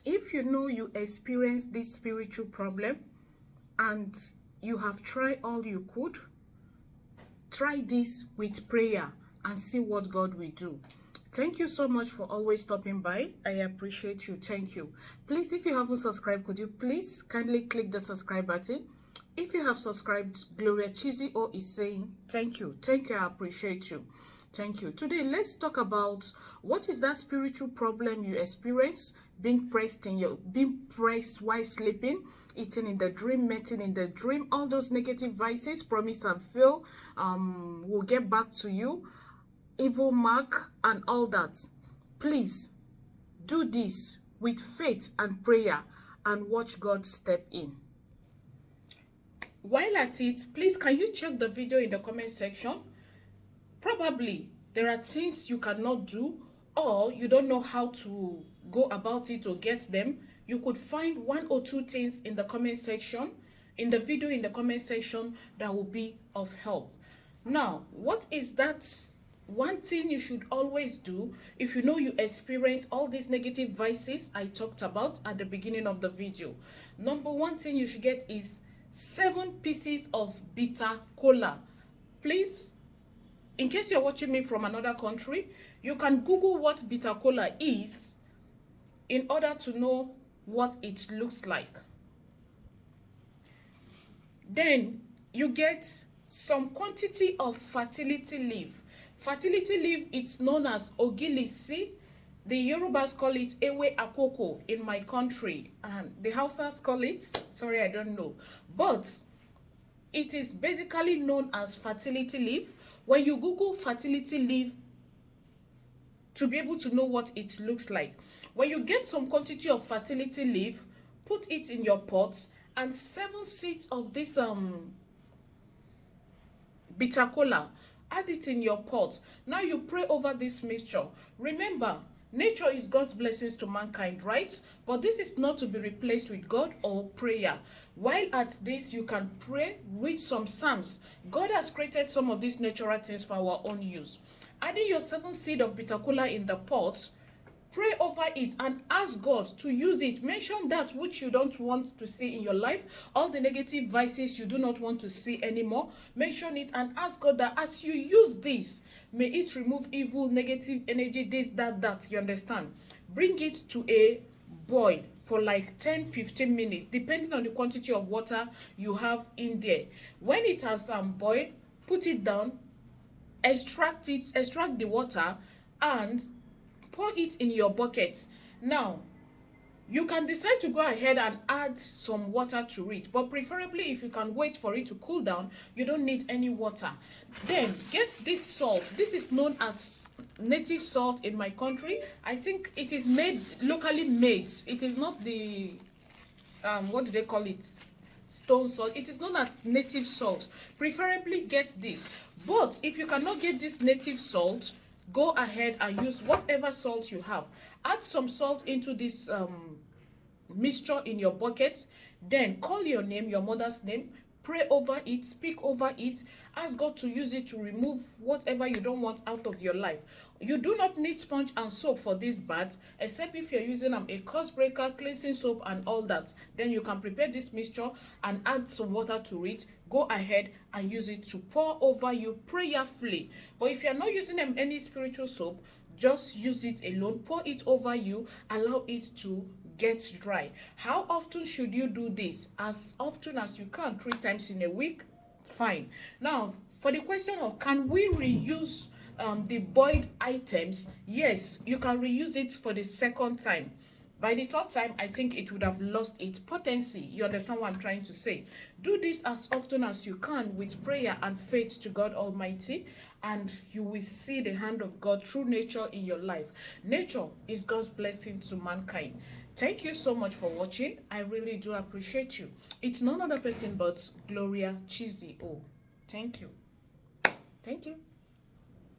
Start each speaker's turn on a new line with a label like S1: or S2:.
S1: If you know you experience this spiritual problem and you have tried all you could, try this with prayer and see what God will do. Thank you so much for always stopping by. I appreciate you. Thank you. Please, if you haven't subscribed, could you please kindly click the subscribe button? If you have subscribed, Gloria Chizzy O is saying thank you. Thank you. I appreciate you. Thank you. Today, let's talk about what is that spiritual problem you experience being pressed while sleeping, eating in the dream, mating in the dream, all those negative vices, promise and fail, will get back to you, evil mark and all that. Please do this with faith and prayer and watch God step in. While at it, please can you check the video in the comment section? Probably there are things you cannot do or you don't know how to go about it or get them. You could find one or two things in the comment section, in the video in the comment section, that will be of help. Now, what is that one thing you should always do if you know you experience all these negative vices I talked about at the beginning of the video? Number one thing you should get is 7 pieces of bitter cola. Please, in case you're watching me from another country, you can Google what bitter cola is in order to know what it looks like. Then you get some quantity of fertility leaf. Fertility leaf, it's known as ogilisi. The Yorubas call it ewe akoko in my country, and the Hausas call it, sorry, I don't know. But it is basically known as fertility leaf. When you Google fertility leaf, to be able to know what it looks like, when you get some quantity of fertility leaf, put it in your pot, and 7 seeds of this bitter cola, add it in your pot. Now you pray over this mixture. Remember, nature is God's blessings to mankind, right? But this is not to be replaced with God or prayer. While at this, you can pray with some psalms. God has created some of these natural things for our own use. Adding your 7 seed of bitter cola in the pot, pray over it and ask God to use it. Mention that which you don't want to see in your life, all the negative vices you do not want to see anymore. Mention it and ask God that as you use this, may it remove evil, negative energy, this, that, you understand? Bring it to a boil for like 10-15 minutes, depending on the quantity of water you have in there. When it has boiled, put it down, extract the water, and pour it in your bucket. Now, you can decide to go ahead and add some water to it, but preferably if you can wait for it to cool down, you don't need any water. Then get this salt. This is known as native salt in my country. I think it is made locally made. It is not the what do they call it, stone salt. It is known as native salt. Preferably get this. But if you cannot get this native salt, go ahead and use whatever salt you have. Add some salt into this mixture in your bucket. Then call your name, your mother's name, pray over it, speak over it, ask God to use it to remove whatever you don't want out of your life. You do not need sponge and soap for this bath, except if you're using a curse breaker, cleansing soap and all that. Then you can prepare this mixture and add some water to it. Go ahead and use it to pour over you prayerfully. But if you're not using any spiritual soap, just use it alone, pour it over you, allow it to get dry. How often should you do this? As often as you can, 3 times in a week, fine. Now, for the question of can we reuse the boiled items? Yes, you can reuse it for the second time. By the 3rd time, I think it would have lost its potency. You understand what I'm trying to say? Do this as often as you can with prayer and faith to God Almighty, and you will see the hand of God through nature in your life. Nature is God's blessing to mankind. Thank you so much for watching. I really do appreciate you. It's none other person but Gloria Chizzy O. Thank you. Thank you.